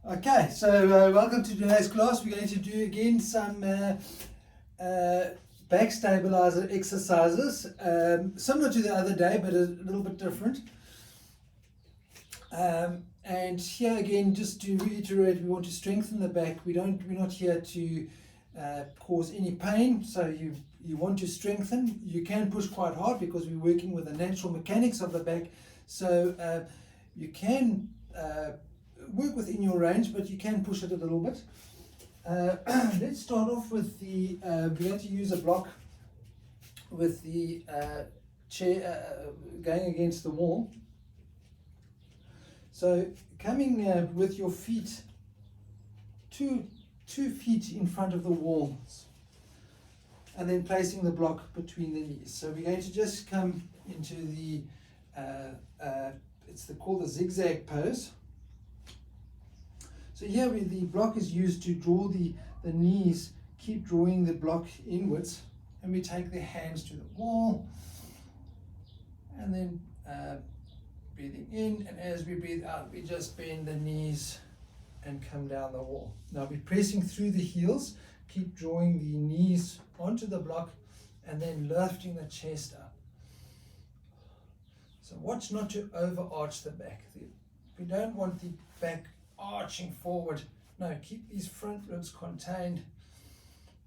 Okay, so welcome to today's class. We're going to do again some back stabilizer exercises, similar to the other day, but a little bit different. And here again, just to reiterate, we want to strengthen the back. We're not here to cause any pain. So you want to strengthen. You can push quite hard because we're working with the natural mechanics of the back. So you can work within your range, but you can push it a little bit. Let's start off with the, we're going to use a block with the chair going against the wall. So coming with your feet two feet in front of the walls, and then placing the block between the knees. So we're going to just come into the, it's called the zigzag pose. So here the block is used to draw the knees, keep drawing the block inwards, and we take the hands to the wall, and then breathing in, and as we breathe out, we just bend the knees and come down the wall. Now we're pressing through the heels, keep drawing the knees onto the block, and then lifting the chest up. So watch not to overarch the back. We don't want the back arching forward. No, keep these front ribs contained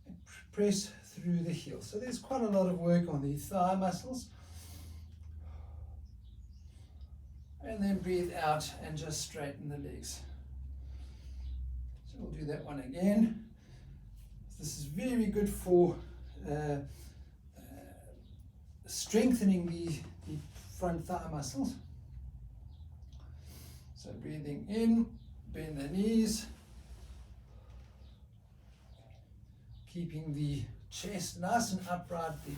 and press through the heels. So there's quite a lot of work on the thigh muscles. And then breathe out and just straighten the legs. So we'll do that one again. This is very good for strengthening the front thigh muscles. So breathing in, bend the knees, keeping the chest nice and upright, the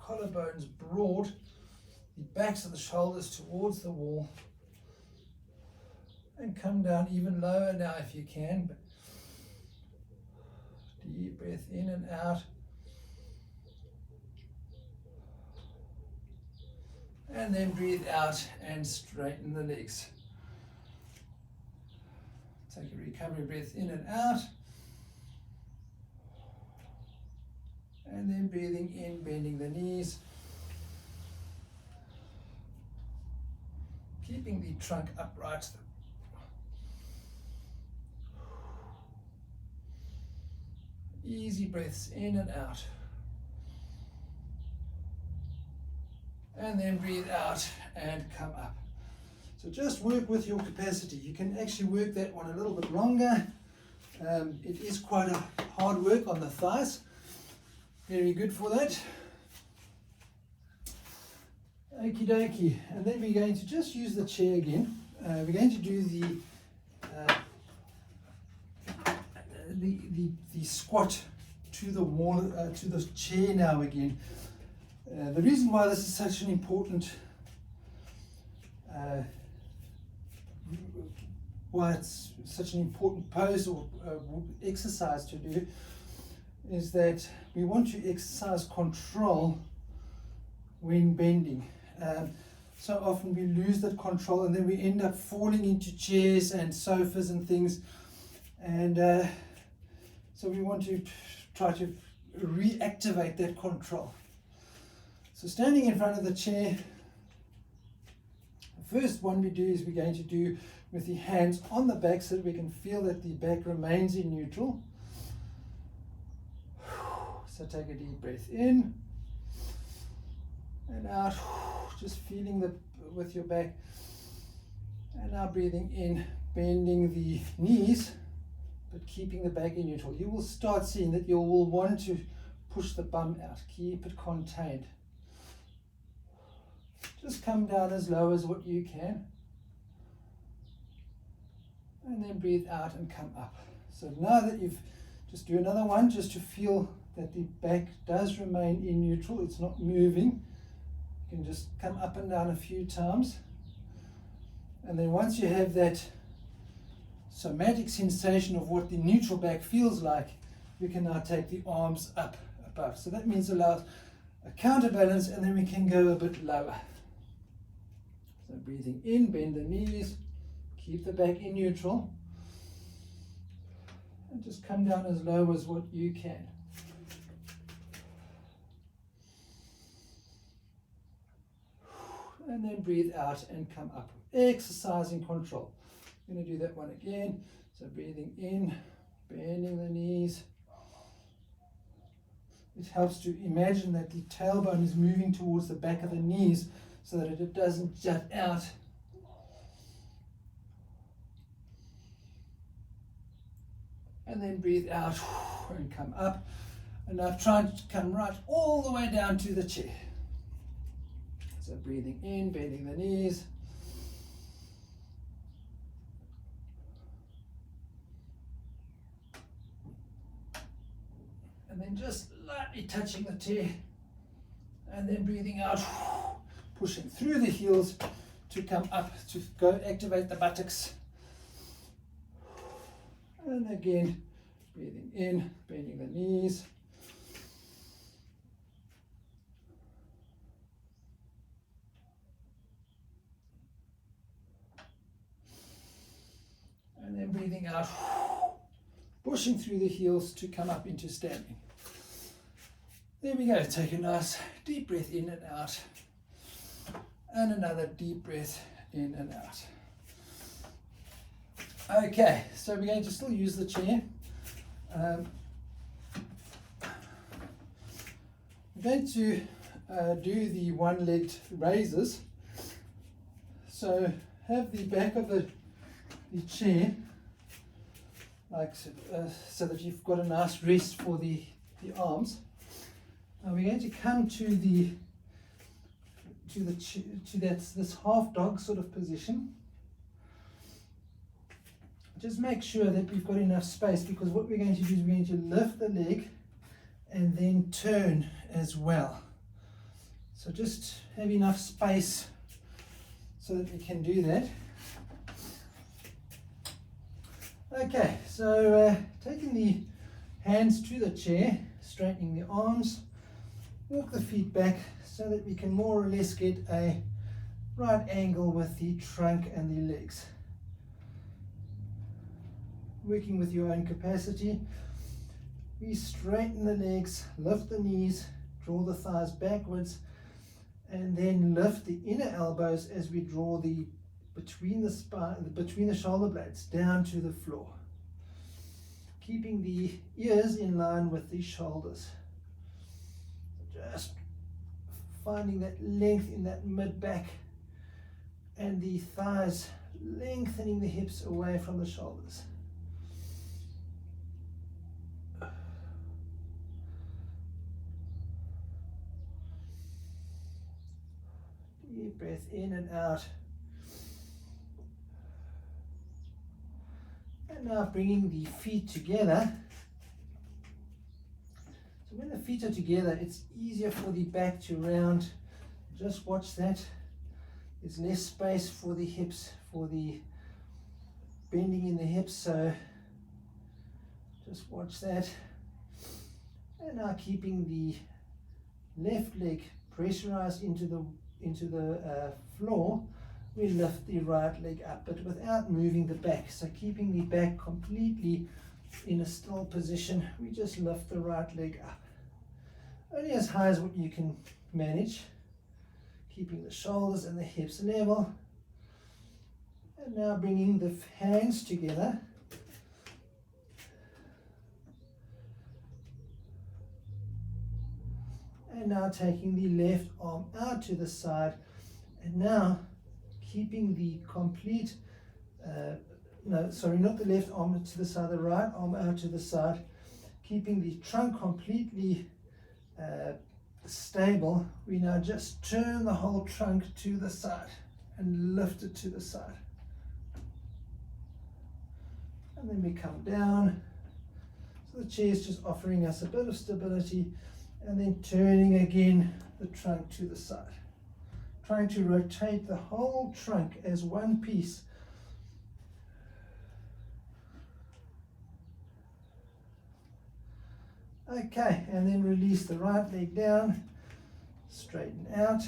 collarbones broad, the backs of the shoulders towards the wall, and come down even lower now if you can. Deep breath in and out. And then breathe out and straighten the legs. Take a recovery breath in and out. And then breathing in, bending the knees. Keeping the trunk upright. Easy breaths in and out. And then breathe out and come up. So just work with your capacity. You can actually work that one a little bit longer. It is quite a hard work on the thighs. Very good for that. Okie dokie. And then we're going to just use the chair again. We're going to do the squat to the wall, to the chair now again. The reason why this is such an important pose or exercise to do is that we want to exercise control when bending. So often we lose that control and then we end up falling into chairs and sofas and things, and so we want to try to reactivate that control. So standing in front of the chair, the first one we do is we're going to do with the hands on the back so that we can feel that the back remains in neutral. So take a deep breath in and out, just feeling with your back. And now breathing in, bending the knees, but keeping the back in neutral. You will start seeing that you will want to push the bum out. Keep it contained. Just come down as low as what you can. And then breathe out and come up. So now that you've, just do another one just to feel that the back does remain in neutral. It's not moving. You can just come up and down a few times. And then once you have that somatic sensation of what the neutral back feels like, we can now take the arms up above. So that means allow a counterbalance, and then we can go a bit lower. So breathing in, bend the knees, keep the back in neutral. And just come down as low as what you can. And then breathe out and come up. Exercising control. I'm going to do that one again. So breathing in, bending the knees. It helps to imagine that the tailbone is moving towards the back of the knees so that it doesn't jut out. And then breathe out and come up. And now try to come right all the way down to the chair. So breathing in, bending the knees. And then just lightly touching the chair. And then breathing out, pushing through the heels to come up, to go activate the buttocks. And again, breathing in, bending the knees. And then breathing out, pushing through the heels to come up into standing. There we go. Take a nice deep breath in and out. And another deep breath in and out. Okay, so we're going to still use the chair. We're going to do the one-legged raises. So have the back of the chair like so that you've got a nice rest for the arms. Now we're going to come to this half dog sort of position. Just make sure that we've got enough space, because what we're going to do is we're going to lift the leg and then turn as well. So just have enough space so that we can do that. Okay, so taking the hands to the chair, straightening the arms, walk the feet back so that we can more or less get a right angle with the trunk and the legs. Working with your own capacity. We straighten the legs, lift the knees, draw the thighs backwards, and then lift the inner elbows as we draw the between the shoulder blades down to the floor, keeping the ears in line with the shoulders. Just finding that length in that mid back, and the thighs lengthening the hips away from the shoulders. Deep breath in and out. And now bringing the feet together. So when the feet are together, it's easier for the back to round. Just watch that. There's less space for the hips, for the bending in the hips, so just watch that. And now keeping the left leg pressurized into the floor, we lift the right leg up, but without moving the back. So keeping the back completely in a still position, we just lift the right leg up. Only as high as what you can manage. Keeping the shoulders and the hips level. And now bringing the hands together. And now taking the left arm out to the side. And now keeping the complete, not the left arm to the side, the right arm out to the side. Keeping the trunk completely stable. We now just turn the whole trunk to the side and lift it to the side. And then we come down. So the chair is just offering us a bit of stability, and then turning again the trunk to the side. Trying to rotate the whole trunk as one piece. Okay, and then release the right leg down, straighten out.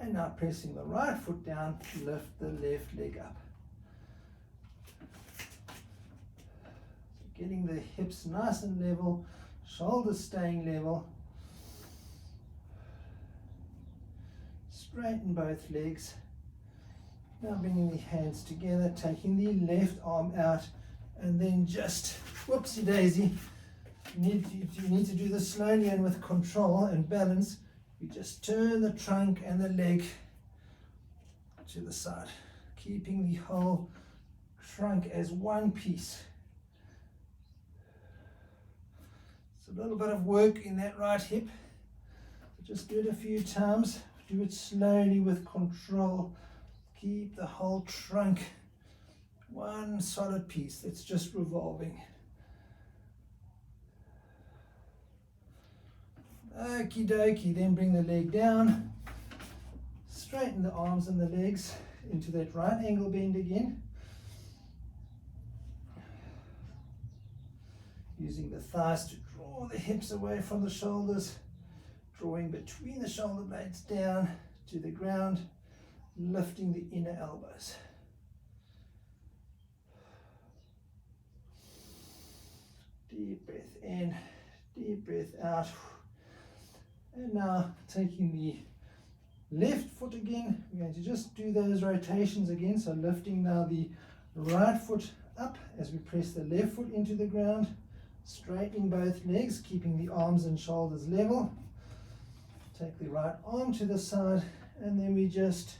And And now pressing the right foot down, lift the left leg up. So getting the hips nice and level, shoulders staying level. Straighten both legs. Now bringing the hands together, taking the left arm out, and then just, whoopsie daisy, you need to do this slowly and with control and balance. You just turn the trunk and the leg to the side, keeping the whole trunk as one piece. It's a little bit of work in that right hip. So just do it a few times. Do it slowly with control. Keep the whole trunk one solid piece that's just revolving. Okie dokie, then bring the leg down. Straighten the arms and the legs into that right angle bend again. Using the thighs to draw the hips away from the shoulders. Drawing between the shoulder blades down to the ground, lifting the inner elbows. Deep breath in, deep breath out. And now taking the left foot again, we're going to just do those rotations again. So lifting now the right foot up as we press the left foot into the ground, straightening both legs, keeping the arms and shoulders level. Take the right arm to the side, and then we just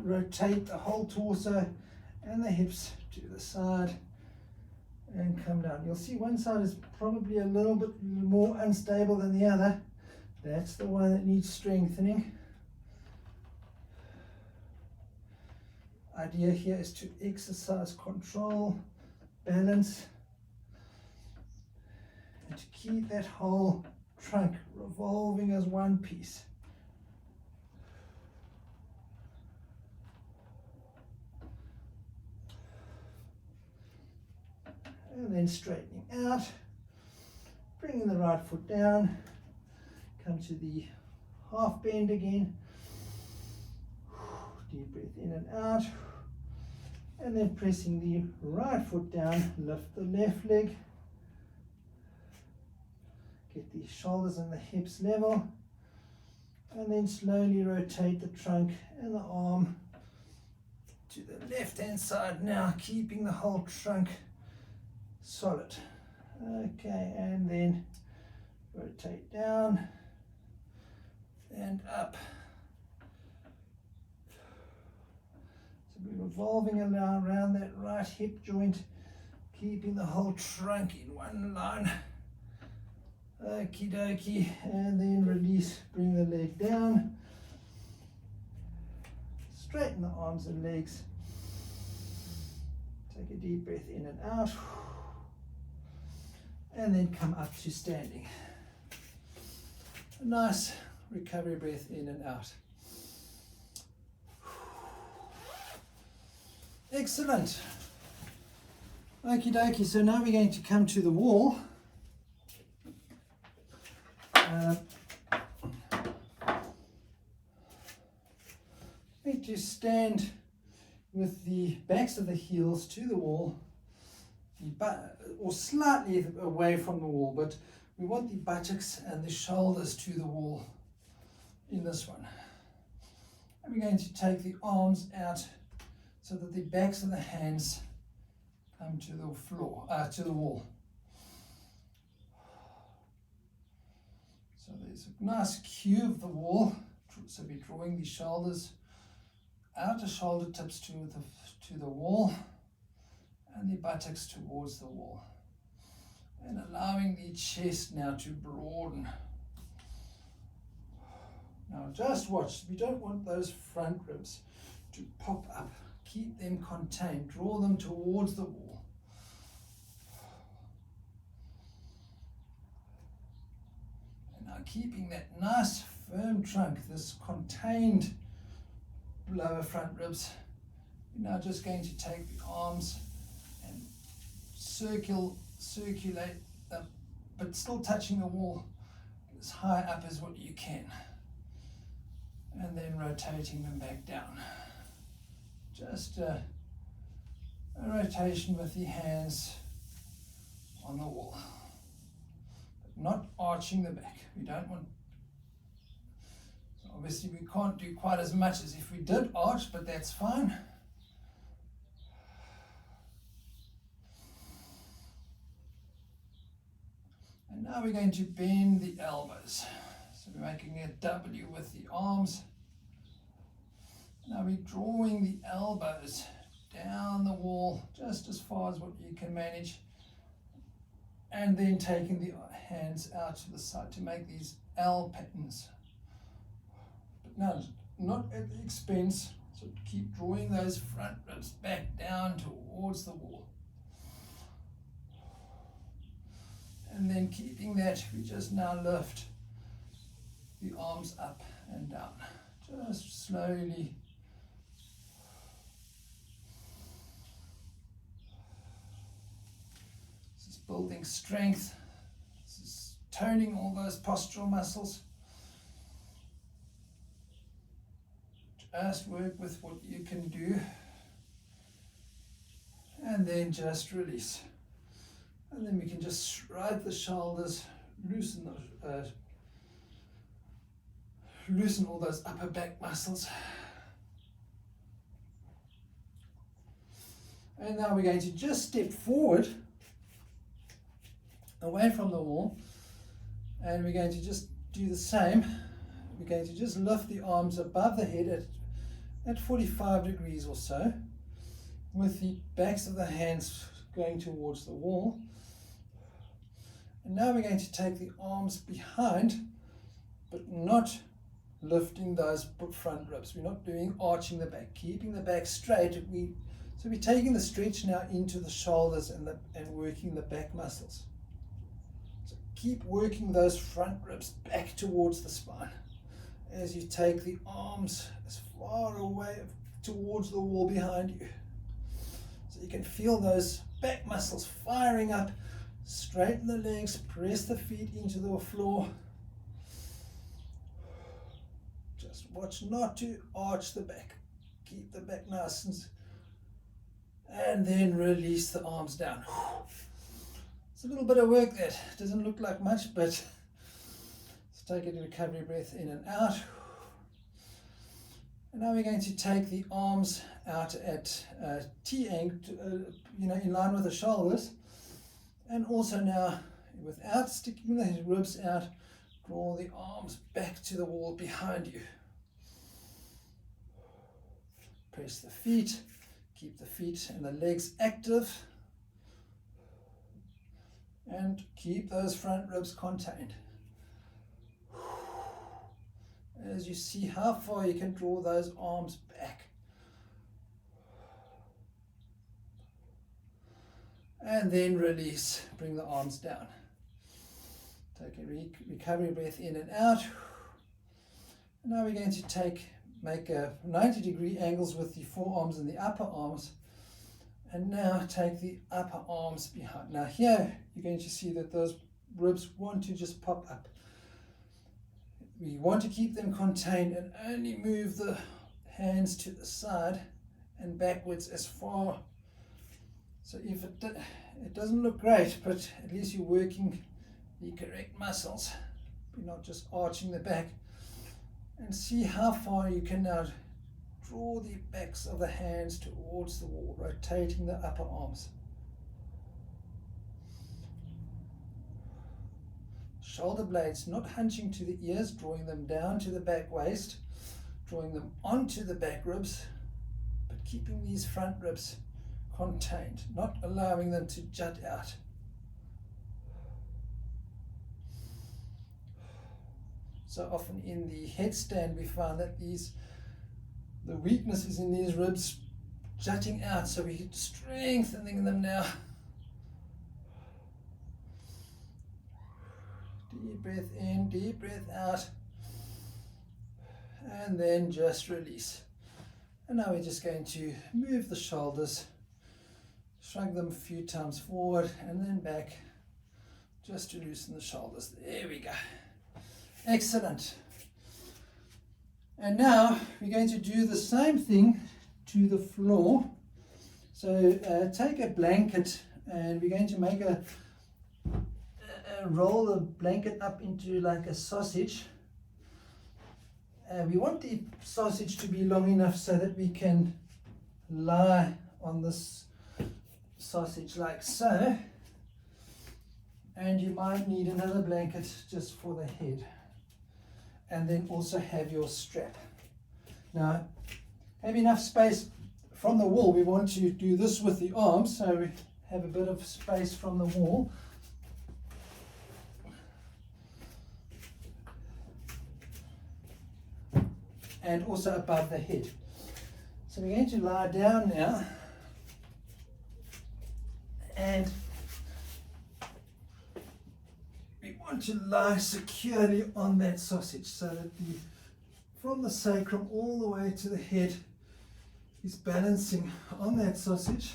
rotate the whole torso and the hips to the side and come down. You'll see one side is probably a little bit more unstable than the other. That's the one that needs strengthening. Idea here is to exercise control, balance, and to keep that whole trunk revolving as one piece. And then straightening out, bringing the right foot down, come to the half bend again, deep breath in and out, and then pressing the right foot down, lift the left leg, get the shoulders and the hips level, and then slowly rotate the trunk and the arm to the left hand side now, keeping the whole trunk solid. Okay, and then rotate down and up. So we're revolving around that right hip joint, keeping the whole trunk in one line. Okie dokie, and then release, bring the leg down, straighten the arms and legs, take a deep breath in and out, and then come up to standing. A nice recovery breath in and out. Excellent. Okie dokie, so now we're going to come to the wall. Need to stand with the backs of the heels to the wall, or slightly away from the wall, but we want the buttocks and the shoulders to the wall in this one. And we're going to take the arms out so that the backs of the hands come to the floor, to the wall. So there's a nice cue of the wall. So we're drawing the shoulders, outer shoulder tips to the wall, and the buttocks towards the wall. And allowing the chest now to broaden. Now just watch, we don't want those front ribs to pop up. Keep them contained, draw them towards the wall. Keeping that nice firm trunk, this contained lower front ribs. We're now just going to take the arms and circulate them, but still touching the wall as high up as what you can. and then rotating them back down. Just a rotation with the hands on the wall, but not arching the back. We don't want, so obviously we can't do quite as much as if we did arch, but that's fine. And now we're going to bend the elbows. So we're making a W with the arms. Now we're drawing the elbows down the wall just as far as what you can manage, and then taking the hands out to the side to make these L patterns. But now, not at the expense, so keep drawing those front ribs back down towards the wall. And then keeping that, we just now lift the arms up and down, just slowly. This is building strength. This is toning all those postural muscles. Just work with what you can do, and then just release. And then we can just shrug the shoulders, loosen all those upper back muscles. And now we're going to just step forward, away from the wall, and we're going to just do the same. We're going to just lift the arms above the head at 45 degrees or so, with the backs of the hands going towards the wall. And now we're going to take the arms behind, but not lifting those front ribs. We're not doing arching the back, keeping the back straight. So we're taking the stretch now into the shoulders and working the back muscles. So keep working those front ribs back towards the spine as you take the arms as far away towards the wall behind you. So you can feel those back muscles firing up. Straighten the legs, press the feet into the floor. Just watch not to arch the back. Keep the back nice, and then release the arms down. It's a little bit of work that doesn't look like much, but let's take a recovery breath in and out. And now we're going to take the arms out at T angle, in line with the shoulders. And also now, without sticking the ribs out, draw the arms back to the wall behind you. Press the feet, keep the feet and the legs active, and keep those front ribs contained. As you see how far you can draw those arms back. And then release, bring the arms down. Take a recovery breath in and out. And now we're going to make a 90-degree angles with the forearms and the upper arms. And now take the upper arms behind. Now here, you're going to see that those ribs want to just pop up. We want to keep them contained and only move the hands to the side and backwards as far. So if it doesn't look great, but at least you're working the correct muscles. You're not just arching the back. And see how far you can now draw the backs of the hands towards the wall, rotating the upper arms. Shoulder blades not hunching to the ears, drawing them down to the back waist, drawing them onto the back ribs, but keeping these front ribs contained, not allowing them to jut out. So often in the headstand we find that the weakness is in these ribs jutting out, so we're strengthening them now. Deep breath in, deep breath out, and then just release. And now we're just going to move the shoulders, shrug them a few times forward and then back, just to loosen the shoulders. There we go. Excellent. And now we're going to do the same thing to the floor. So take a blanket and we're going to make roll the blanket up into like a sausage. We want the sausage to be long enough so that we can lie on this sausage like so. And you might need another blanket just for the head. And then also have your strap. Now, have enough space from the wall. We want to do this with the arms, so we have a bit of space from the wall. And also above the head. So we're going to lie down now. And we want to lie securely on that sausage so that from the sacrum all the way to the head is balancing on that sausage,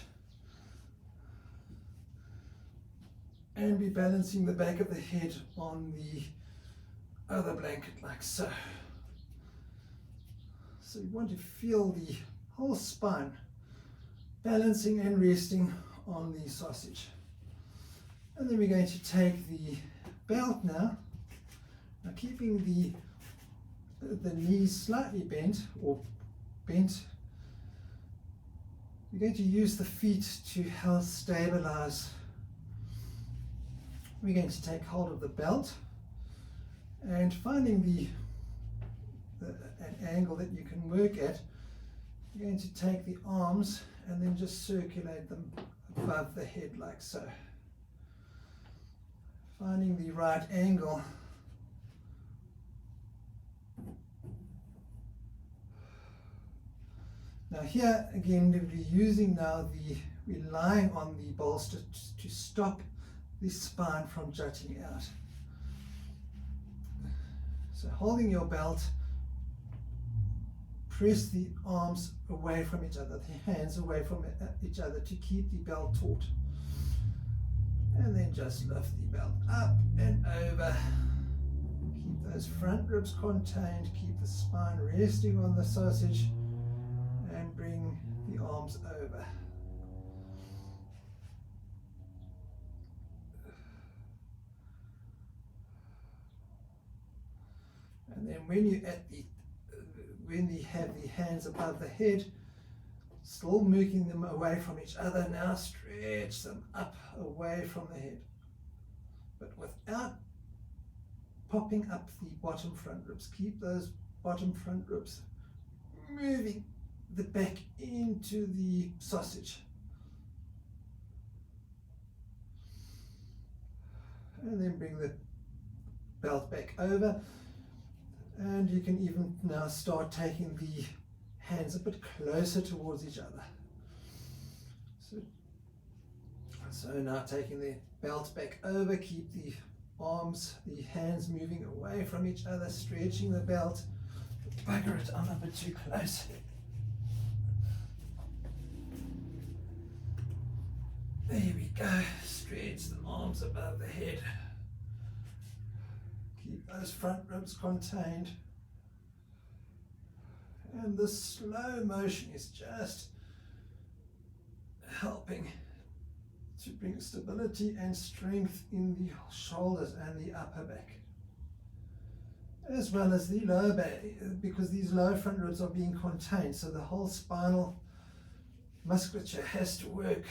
and be balancing the back of the head on the other blanket like so. So you want to feel the whole spine balancing and resting on the sausage. And then we're going to take the belt now, keeping the knees slightly bent or bent. We're going to use the feet to help stabilize. We're going to take hold of the belt and finding an angle that you can work at. You're going to take the arms and then just circulate them above the head like so. Finding the right angle. Now here again we're using we're relying on the bolster to stop the spine from jutting out. So holding your belt, press the arms away from each other, the hands away from each other to keep the belt taut. And then just lift the belt up and over. Keep those front ribs contained, keep the spine resting on the sausage, and bring the arms over. And then when you have the hands above the head, still moving them away from each other, now stretch them up away from the head, but without popping up the bottom front ribs. Keep those bottom front ribs moving the back into the sausage. And then bring the belt back over, and you can even now start taking the hands a bit closer towards each other. So now taking the belt back over, keep the arms, the hands moving away from each other, stretching the belt. Bugger it, I'm a bit too close. There we go, stretch the arms above the head. Keep those front ribs contained. And this slow motion is just helping to bring stability and strength in the shoulders and the upper back, as well as the lower back, because these lower front ribs are being contained, so the whole spinal musculature has to work.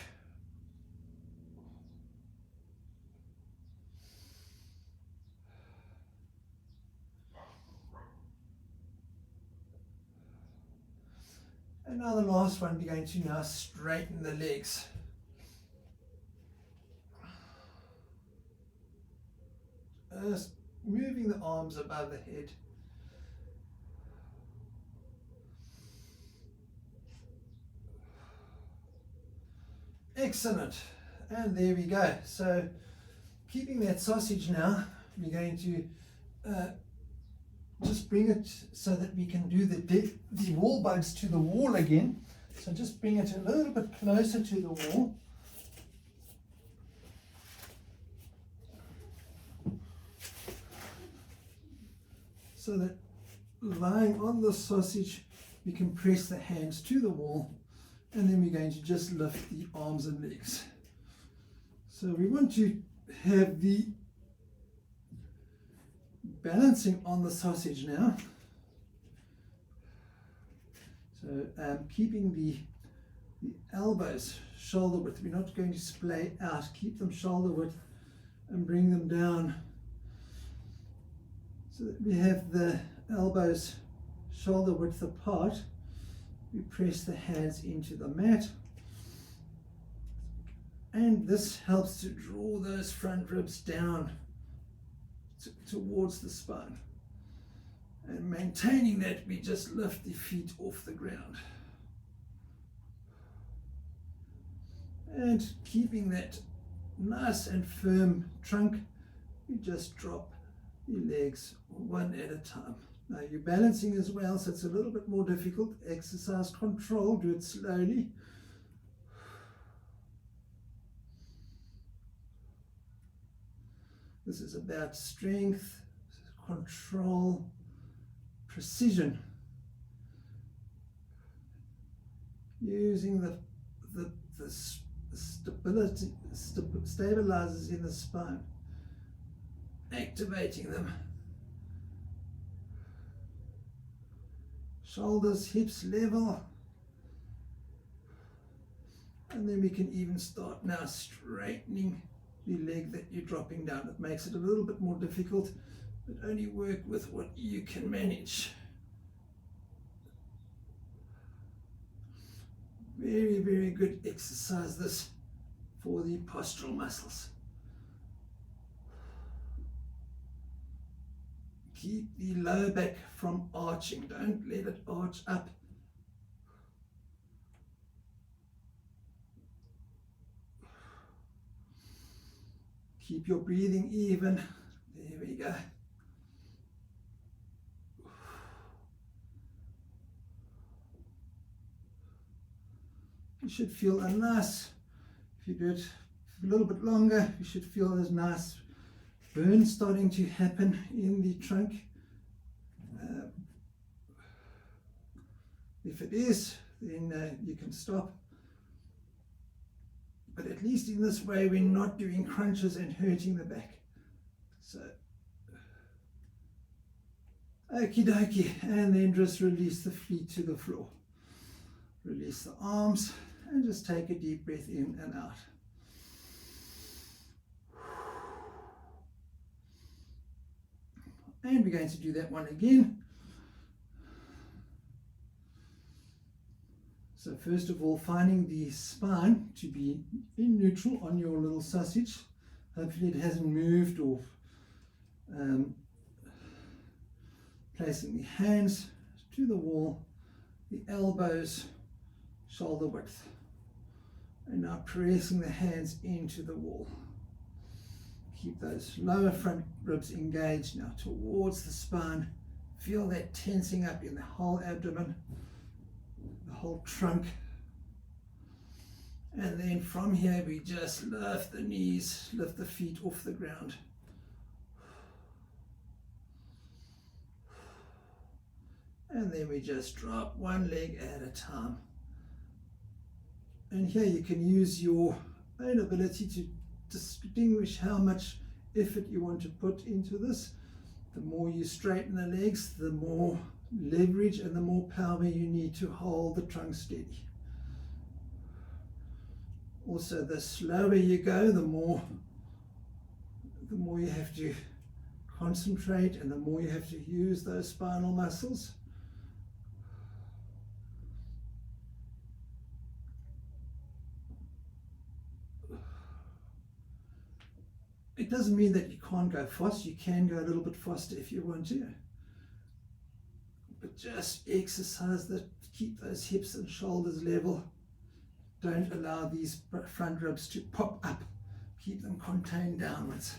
And now the last one, we're going to now straighten the legs. Just moving the arms above the head. Excellent. And there we go. So keeping that sausage now, we're going to just bring it so that we can do the wall bugs to the wall again. So just bring it a little bit closer to the wall. So that lying on the sausage, we can press the hands to the wall, and then we're going to just lift the arms and legs. So we want to have the balancing on the sausage now. So keeping the elbows shoulder width. We're not going to splay out. Keep them shoulder width and bring them down so that we have the elbows shoulder width apart. We press the hands into the mat, and this helps to draw those front ribs down towards the spine. And maintaining that, we just lift the feet off the ground. And keeping that nice and firm trunk, you just drop your legs one at a time. Now you're balancing as well, so it's a little bit more difficult. Exercise control, do it slowly. This is about strength, control, precision. Using the stability, stabilizers in the spine, activating them. Shoulders, hips level. And then we can even start now straightening the leg that you're dropping down. It makes it a little bit more difficult, but only work with what you can manage. Very, very good exercise this for the postural muscles. Keep the lower back from arching. Don't let it arch up. Keep your breathing even. There we go. You should feel a nice, if you do it a little bit longer, you should feel this nice burn starting to happen in the trunk. If it is, then you can stop. But at least in this way, we're not doing crunches and hurting the back. So, okie dokie, and then just release the feet to the floor. Release the arms, and just take a deep breath in and out. And we're going to do that one again. So first of all, finding the spine to be in neutral on your little sausage. Hopefully it hasn't moved, or placing the hands to the wall, the elbows shoulder width, and now pressing the hands into the wall. Keep those lower front ribs engaged now towards the spine. Feel that tensing up in the whole abdomen, the whole trunk. And then from here we just lift the knees, lift the feet off the ground. And then we just drop one leg at a time. And here you can use your own ability to distinguish how much effort you want to put into this. The more you straighten the legs, the more leverage and the more power you need to hold the trunk steady. Also, the slower you go, the more you have to concentrate and the more you have to use those spinal muscles. It doesn't mean that you can't go fast. You can go a little bit faster if you want to. But just exercise that, keep those hips and shoulders level. Don't allow these front ribs to pop up. Keep them contained downwards.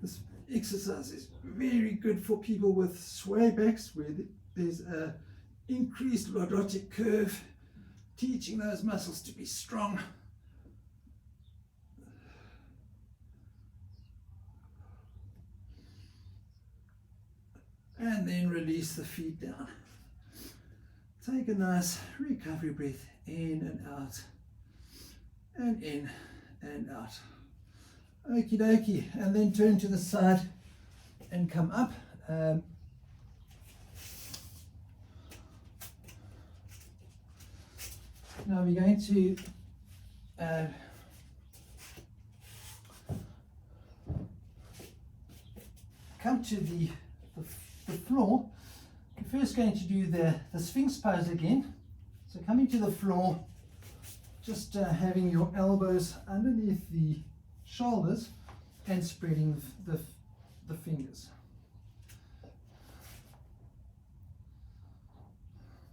This exercise is very good for people with sway backs, where there's an increased lordotic curve, teaching those muscles to be strong. And then release the feet down. Take a nice recovery breath in and out, and in and out. Okie dokie, and then turn to the side and come up. Now we're going to come to the floor. We're first going to do the Sphinx pose again. So coming to the floor, just having your elbows underneath the shoulders and spreading the fingers.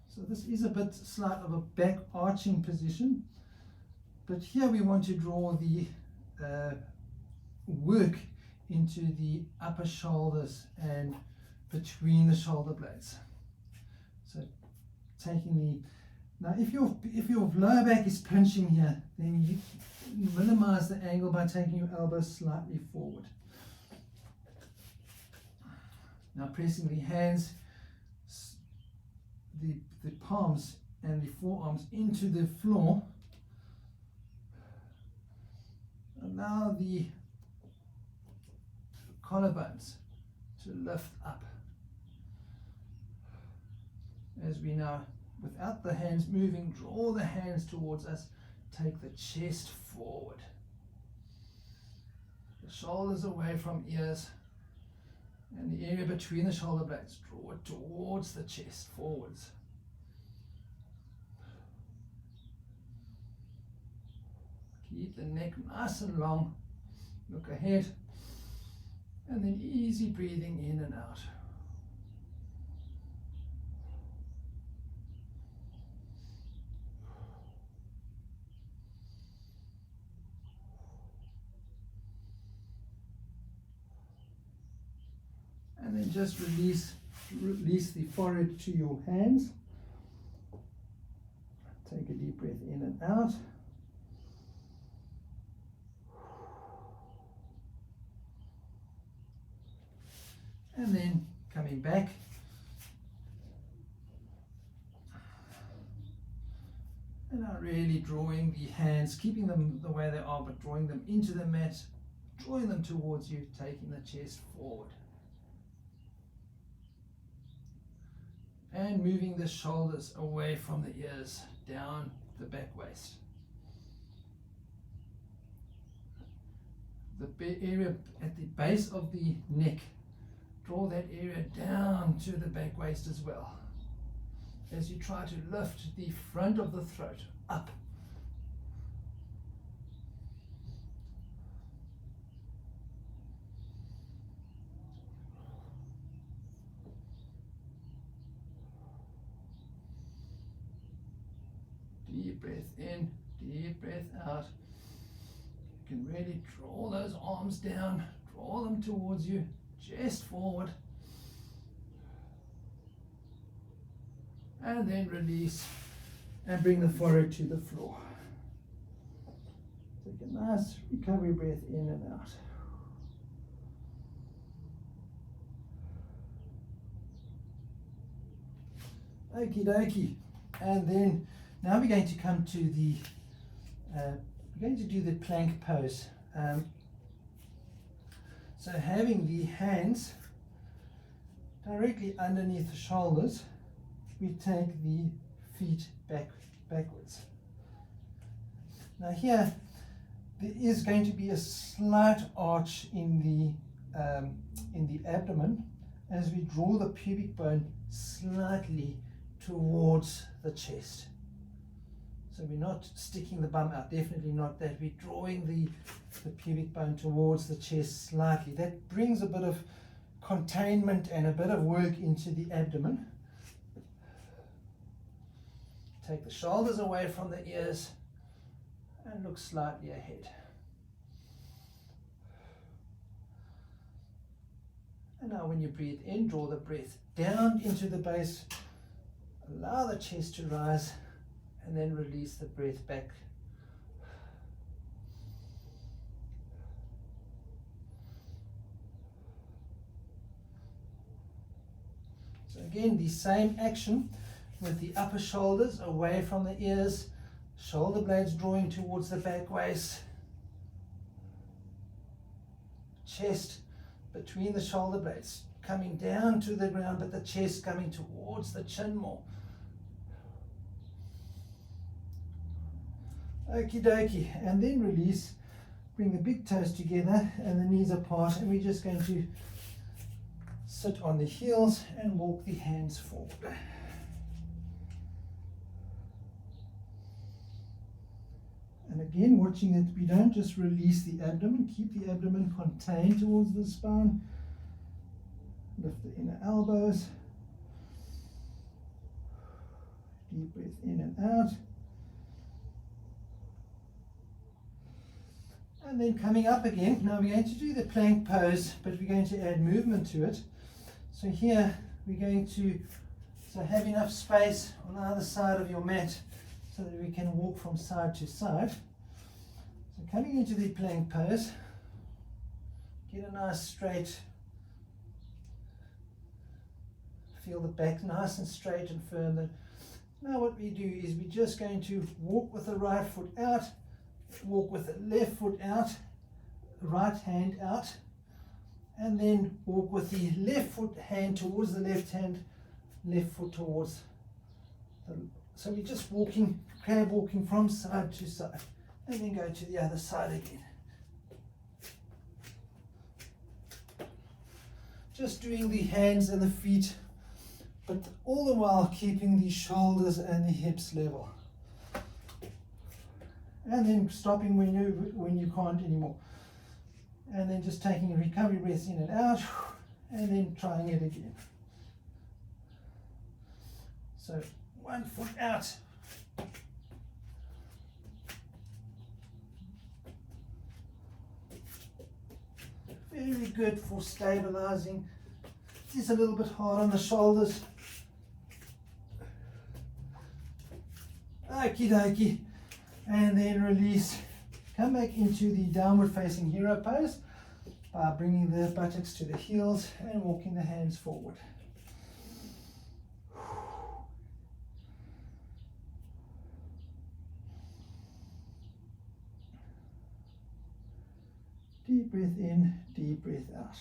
So this is a bit slight of a back arching position, but here we want to draw the work into the upper shoulders and between the shoulder blades. So taking now if your lower back is pinching here, then you minimize the angle by taking your elbows slightly forward. Now pressing the hands, the palms and the forearms into the floor. Allow the collarbones to lift up as we now, without the hands moving, draw the hands towards us, take the chest forward, the shoulders away from ears, and the area between the shoulder blades, draw it towards the chest, forwards. Keep the neck nice and long, look ahead, and then easy breathing in and out. And then just release the forehead to your hands. Take a deep breath in and out. And then coming back. And now really drawing the hands, keeping them the way they are, but drawing them into the mat, drawing them towards you, taking the chest forward. And moving the shoulders away from the ears, down the back waist. The area at the base of the neck, draw that area down to the back waist as well, as you try to lift the front of the throat up. Deep breath in, deep breath out. You can really draw those arms down, draw them towards you, chest forward. And then release and bring the forehead to the floor. Take a nice recovery breath in and out. Okie dokie. And then now we're going to come to the, we're going to do the plank pose. So having the hands directly underneath the shoulders, we take the feet backwards. Now here, there is going to be a slight arch in the abdomen as we draw the pubic bone slightly towards the chest. So we're not sticking the bum out, definitely not that. We're drawing the pubic bone towards the chest slightly. That brings a bit of containment and a bit of work into the abdomen. Take the shoulders away from the ears and look slightly ahead. And now when you breathe in, draw the breath down into the base, allow the chest to rise, and then release the breath back. So again, the same action with the upper shoulders away from the ears, shoulder blades drawing towards the back waist, chest between the shoulder blades, coming down to the ground, but the chest coming towards the chin more. Okie dokie, and then release, bring the big toes together and the knees apart, and we're just going to sit on the heels and walk the hands forward. And again, watching that we don't just release the abdomen, keep the abdomen contained towards the spine. Lift the inner elbows. Deep breath in and out. And then coming up again. Now we're going to do the plank pose, but we're going to add movement to it. So here we're going to have enough space on either side of your mat so that we can walk from side to side. So coming into the plank pose, get a nice straight, feel the back nice and straight and firm. Now what we do is we're just going to walk with the right foot out, walk with the left foot out, right hand out, and then walk with the left foot hand towards the left hand, left foot towards the, so we're just walking, crab walking from side to side, and then go to the other side again. Just doing the hands and the feet, but all the while keeping the shoulders and the hips level. And then stopping when you can't anymore. And then just taking recovery breaths in and out, and then trying it again. So one foot out. Very good for stabilizing. It is a little bit hard on the shoulders. Okie dokie. And then release. Come back into the downward facing hero pose by bringing the buttocks to the heels and walking the hands forward. Deep breath in, deep breath out.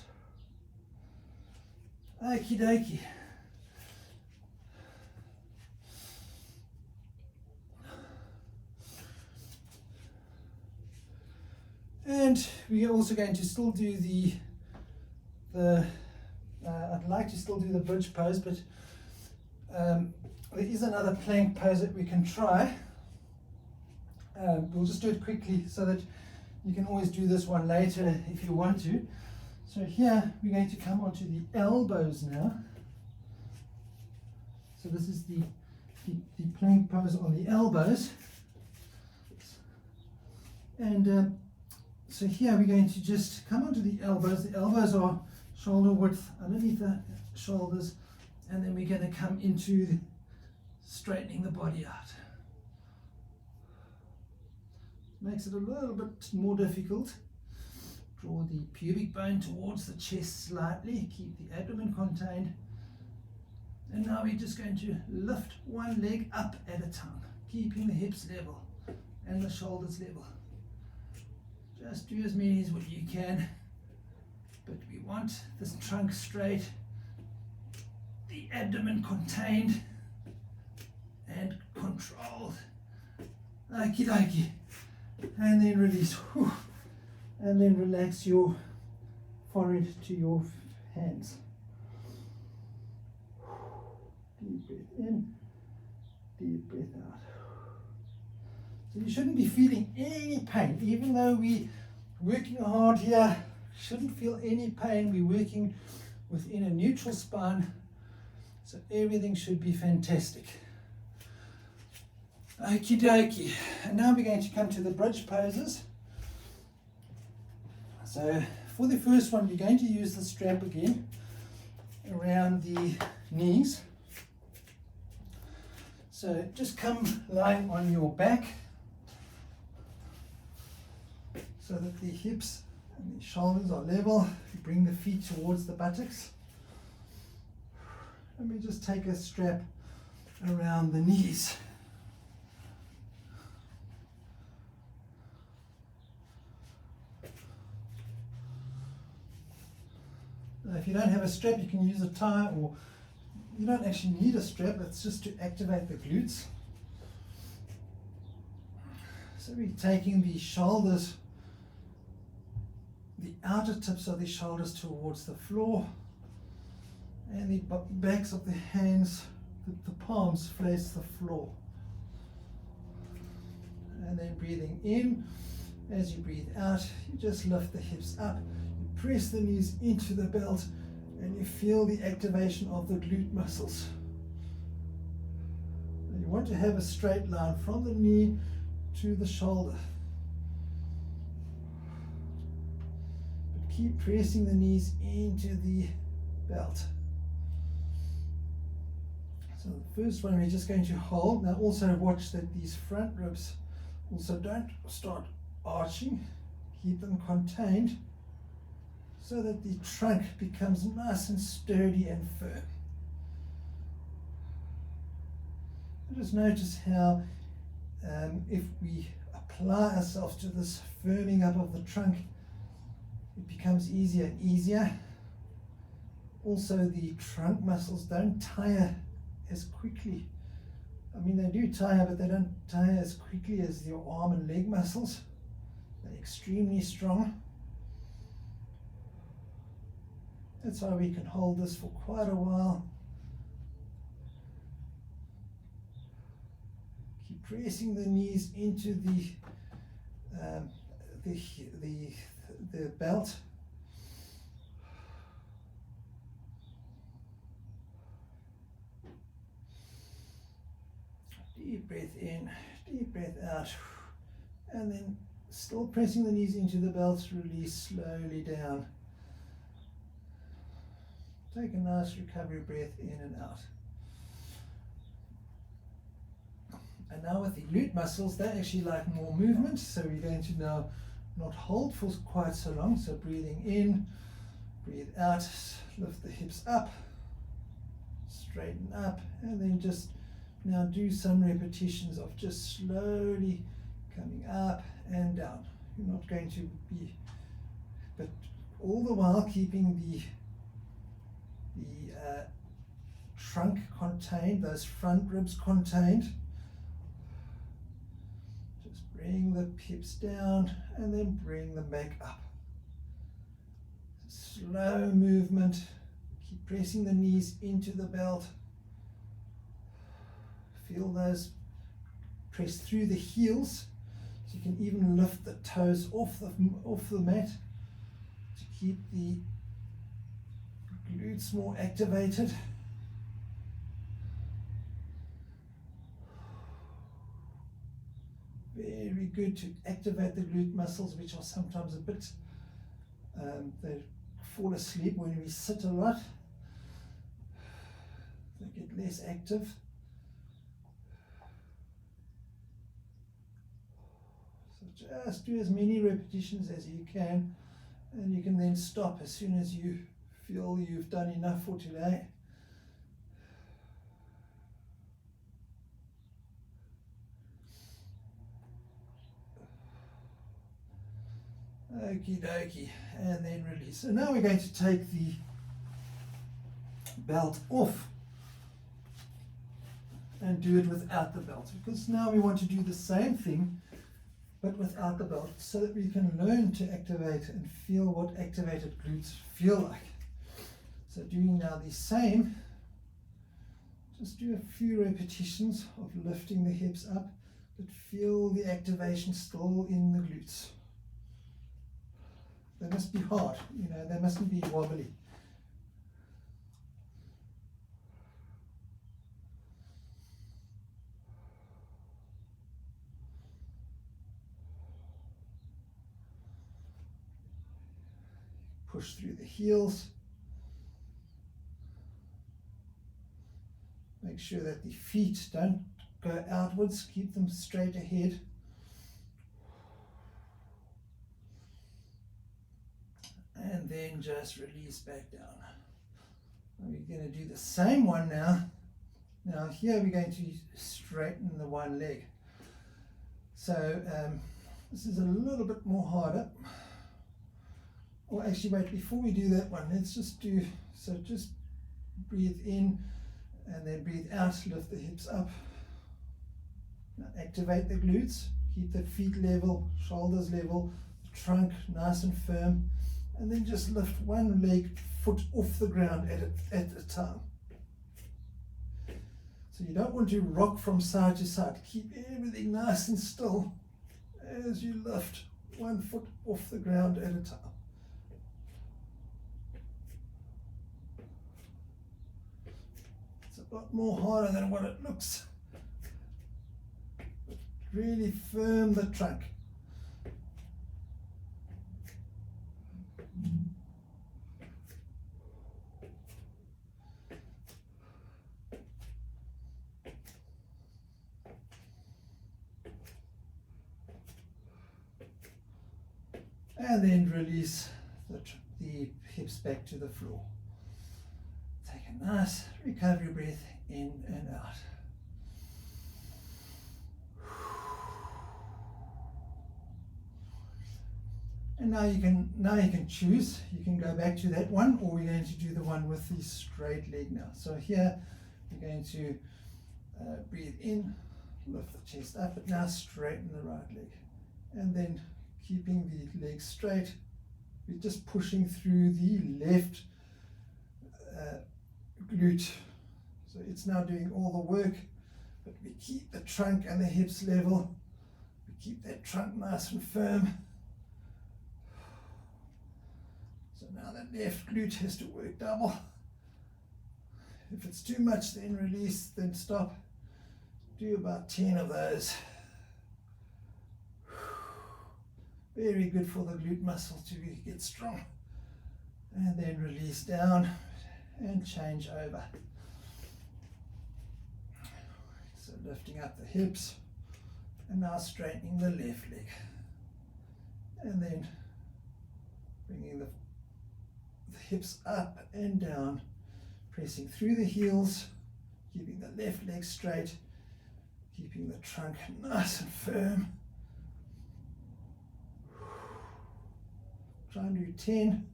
Okie dokie. And we are also going to still do I'd like to still do the bridge pose, but there is another plank pose that we can try. We'll just do it quickly so that you can always do this one later if you want to. So here we're going to come onto the elbows now. So this is the plank pose on the elbows. And so here we're going to just come onto the elbows. The elbows are shoulder width underneath the shoulders, and then we're going to come into straightening the body out. Makes it a little bit more difficult. Draw the pubic bone towards the chest slightly, keep the abdomen contained. And now we're just going to lift one leg up at a time, keeping the hips level and the shoulders level. Just do as many as what you can, but we want this trunk straight, the abdomen contained and controlled. Okie dokie. And then release. Whew. And then relax your forehead to your hands. Deep breath in, deep breath out. So you shouldn't be feeling any pain, even though we're working hard here. Shouldn't feel any pain. We're working within a neutral spine, so everything should be fantastic. Okie dokie. And now we're going to come to the bridge poses. So for the first one, we're going to use the strap again around the knees. So just come lying on your back so that the hips and the shoulders are level. You bring the feet towards the buttocks. And we just take a strap around the knees. Now, if you don't have a strap, you can use a tie, or you don't actually need a strap. It's just to activate the glutes. So we're taking the shoulders, the outer tips of the shoulders towards the floor, and the backs of the hands, the palms face the floor. And then breathing in. As you breathe out, you just lift the hips up, you press the knees into the belt, and you feel the activation of the glute muscles. You want to have a straight line from the knee to the shoulder. But keep pressing the knees into the belt. So the first one we're just going to hold. Now also watch that these front ribs also don't start arching. Keep them contained so that the trunk becomes nice and sturdy and firm. Just notice how if we apply ourselves to this firming up of the trunk, it becomes easier and easier. Also, the trunk muscles don't tire as quickly. I mean, they do tire, but they don't tire as quickly as your arm and leg muscles. They're extremely strong. That's why we can hold this for quite a while. Keep pressing the knees into the belt. Deep breath in, deep breath out, and then still pressing the knees into the belt, release slowly down. Take a nice recovery breath in and out. And now with the glute muscles, they actually like more movement, so we're going to now not hold for quite so long. So breathing in, breathe out, lift the hips up, straighten up, and then just now do some repetitions of just slowly coming up and down. You're not going to be, but all the while keeping the trunk contained, those front ribs contained. Just bring the hips down and then bring them back up. Slow movement. Keep pressing the knees into the belt. Feel those press through the heels, so you can even lift the toes off the mat to keep the glutes more activated. Very good to activate the glute muscles, which are sometimes a bit, they fall asleep when we sit a lot. They get less active. So just do as many repetitions as you can, and you can then stop as soon as you feel you've done enough for today. Okie dokie, and then release. So now we're going to take the belt off and do it without the belt, because now we want to do the same thing but without the belt, so that we can learn to activate and feel what activated glutes feel like. So doing now the same, just do a few repetitions of lifting the hips up, but feel the activation still in the glutes. They must be hard, they mustn't be wobbly. Push through the heels. Make sure that the feet don't go outwards, keep them straight ahead. And then just release back down. We're going to do the same one now. Now here we're going to straighten the one leg. So this is a little bit more harder. Or actually wait, before we do that one, let's just do, so just breathe in and then breathe out, lift the hips up. Now activate the glutes, keep the feet level, shoulders level, the trunk nice and firm, and then just lift one leg, foot off the ground at a time. So you don't want to rock from side to side. Keep everything nice and still as you lift one foot off the ground at a time. It's a lot more harder than what it looks. Really firm the trunk. And then release the hips back to the floor. Take a nice recovery breath in and out. And now you can choose. You can go back to that one, or we're going to do the one with the straight leg now. So here we're going to breathe in, lift the chest up, but now straighten the right leg, and then keeping the leg straight, we're just pushing through the left glute. So it's now doing all the work, but we keep the trunk and the hips level. We keep that trunk nice and firm. So now that left glute has to work double. If it's too much, then release, then stop. Do about 10 of those. Very good for the glute muscle to get strong. And then release down and change over. So lifting up the hips and now straightening the left leg. And then bringing the hips up and down, pressing through the heels, keeping the left leg straight, keeping the trunk nice and firm. Try and do 10.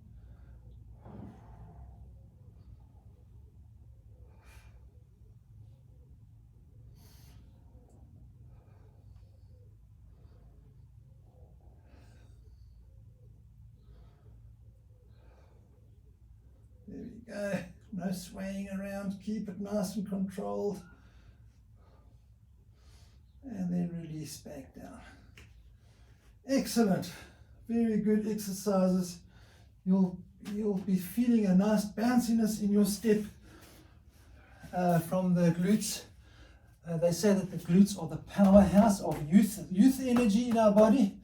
There we go. No swaying around. Keep it nice and controlled. And then release back down. Excellent. Very good exercises. You'll be feeling a nice bounciness in your step from the glutes. They say that the glutes are the powerhouse of youth energy in our body.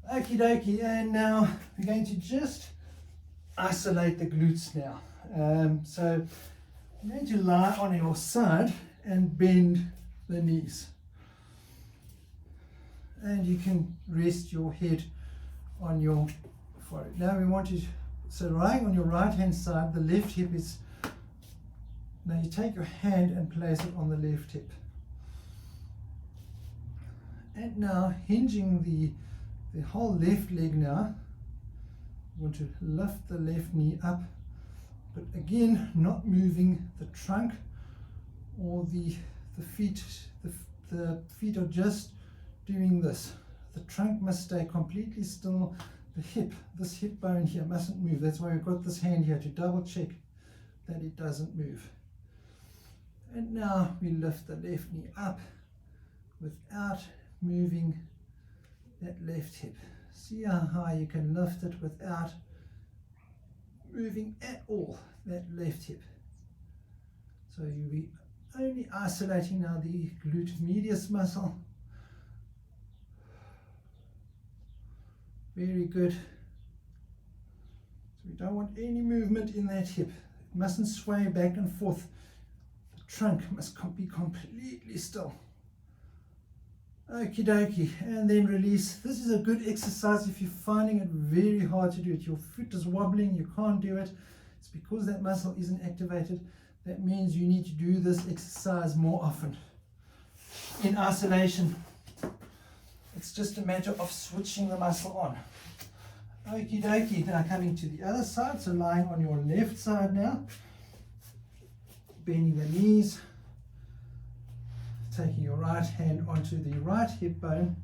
Okie dokie, and now we're going to just isolate the glutes now. So you're going to lie on your side and bend the knees, and you can rest your head on your forehead. Now we want to, so lying on your right hand side, the left hip is, now you take your hand and place it on the left hip, and now hinging the whole left leg. Now you want to lift the left knee up, but again not moving the trunk or the feet. The feet are just doing this. The trunk must stay completely still. The hip, this hip bone here mustn't move. That's why we've got this hand here to double check that it doesn't move. And now we lift the left knee up without moving that left hip. See how high you can lift it without moving at all that left hip. So you'll be only isolating now the glute medius muscle. Very good. So we don't want any movement in that hip. It mustn't sway back and forth. The trunk must be completely still. Okie dokie, and then release. This is a good exercise if you're finding it very hard to do it. Your foot is wobbling, you can't do it. It's because that muscle isn't activated. That means you need to do this exercise more often in isolation. It's just a matter of switching the muscle on. Okie dokie, now coming to the other side, so lying on your left side now, bending the knees, taking your right hand onto the right hip bone,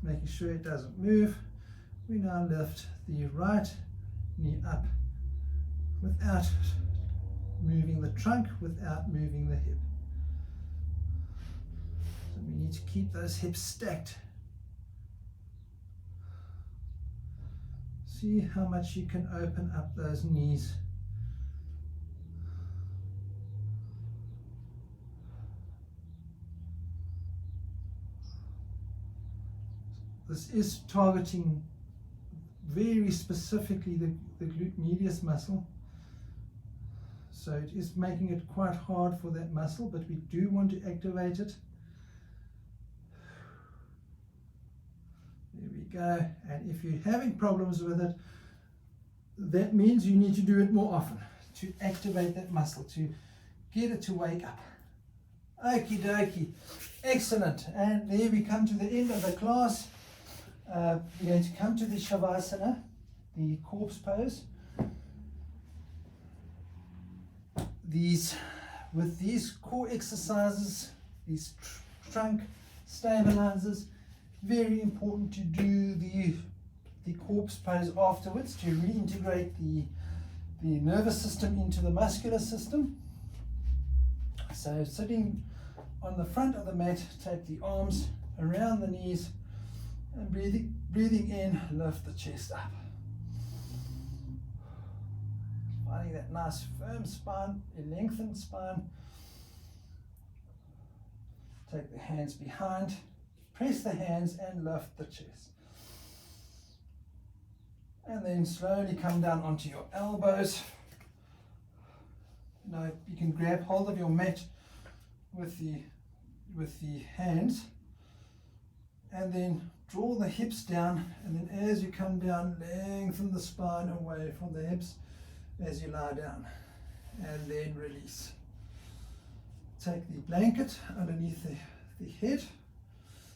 making sure it doesn't move. We now lift the right knee up without moving the trunk, without moving the hip. So we need to keep those hips stacked. See how much you can open up those knees. This is targeting very specifically the glute medius muscle. So it is making it quite hard for that muscle, but we do want to activate it. There we go. And if you're having problems with it, that means you need to do it more often to activate that muscle, to get it to wake up. Okie dokie. Excellent. And there we come to the end of the class. We're going to come to the Shavasana, the corpse pose. With these core exercises, these trunk stabilizers, very important to do the corpse pose afterwards to reintegrate the nervous system into the muscular system. So sitting on the front of the mat, take the arms around the knees, and breathing in, lift the chest up. Finding that nice firm spine, a lengthened spine. Take the hands behind, press the hands and lift the chest. And then slowly come down onto your elbows. Now you can grab hold of your mat with the hands, and then draw the hips down, and then as you come down, lengthen the spine away from the hips as you lie down, and then release. Take the blanket underneath the head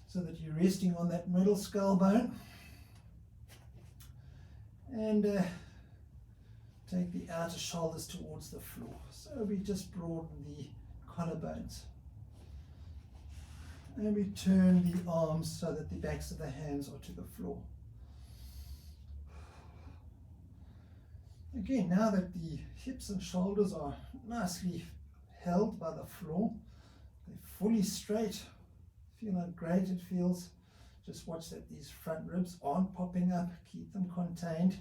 so that you're resting on that middle skull bone, and take the outer shoulders towards the floor. So we just broaden the collarbones. And we turn the arms so that the backs of the hands are to the floor. Again, now that the hips and shoulders are nicely held by the floor, they're fully straight, feel how great it feels. Just watch that these front ribs aren't popping up, keep them contained.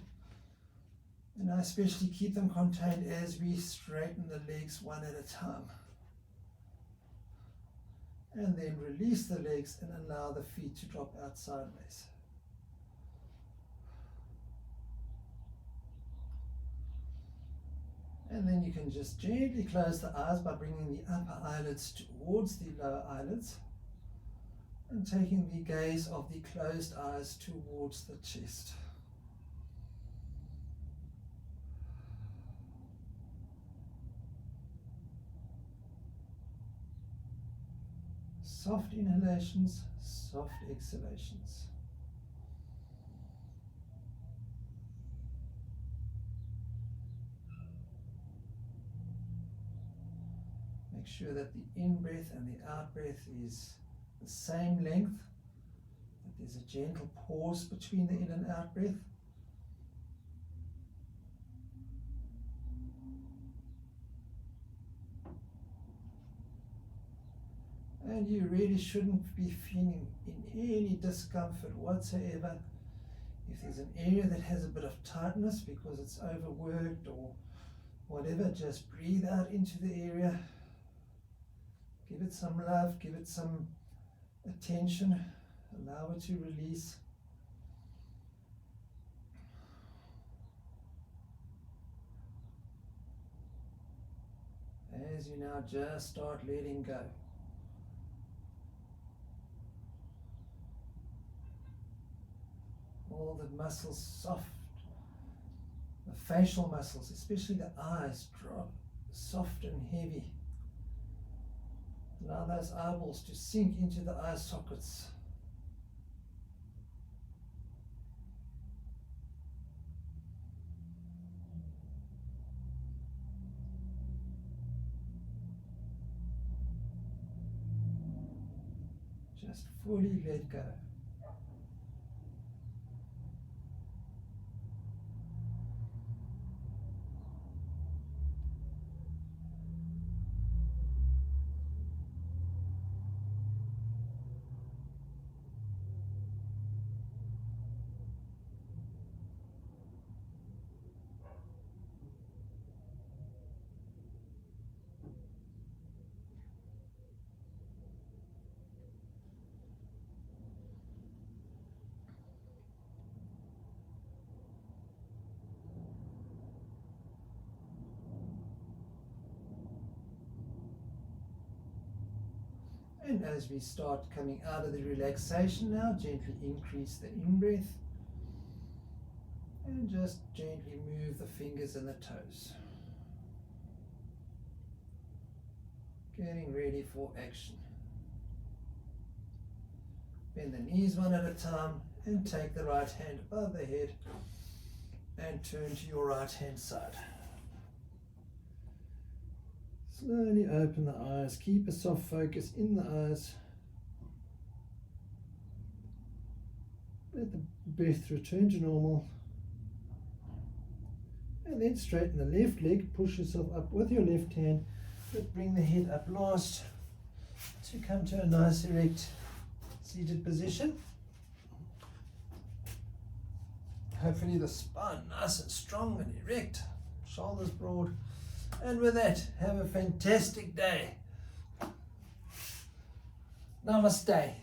And I especially keep them contained as we straighten the legs one at a time. And then release the legs and allow the feet to drop out sideways. And then you can just gently close the eyes by bringing the upper eyelids towards the lower eyelids and taking the gaze of the closed eyes towards the chest. Soft inhalations, soft exhalations. Make sure that the in-breath and the out-breath is the same length, that there's a gentle pause between the in and out breath. And you really shouldn't be feeling in any discomfort whatsoever. If there's an area that has a bit of tightness because it's overworked or whatever, just breathe out into the area. Give it some love, give it some attention, allow it to release. As you now just start letting go. Hold the muscles soft. The facial muscles, especially the eyes, drop soft and heavy. Allow those eyeballs to sink into the eye sockets. Just fully let go. And as we start coming out of the relaxation now, gently increase the in-breath and just gently move the fingers and the toes. Getting ready for action. Bend the knees one at a time and take the right hand above the head and turn to your right hand side. Slowly open the eyes, keep a soft focus in the eyes. Let the breath return to normal. And then straighten the left leg, push yourself up with your left hand, but bring the head up last to come to a nice erect seated position. Hopefully the spine nice and strong and erect, shoulders broad. And with that, have a fantastic day. Namaste.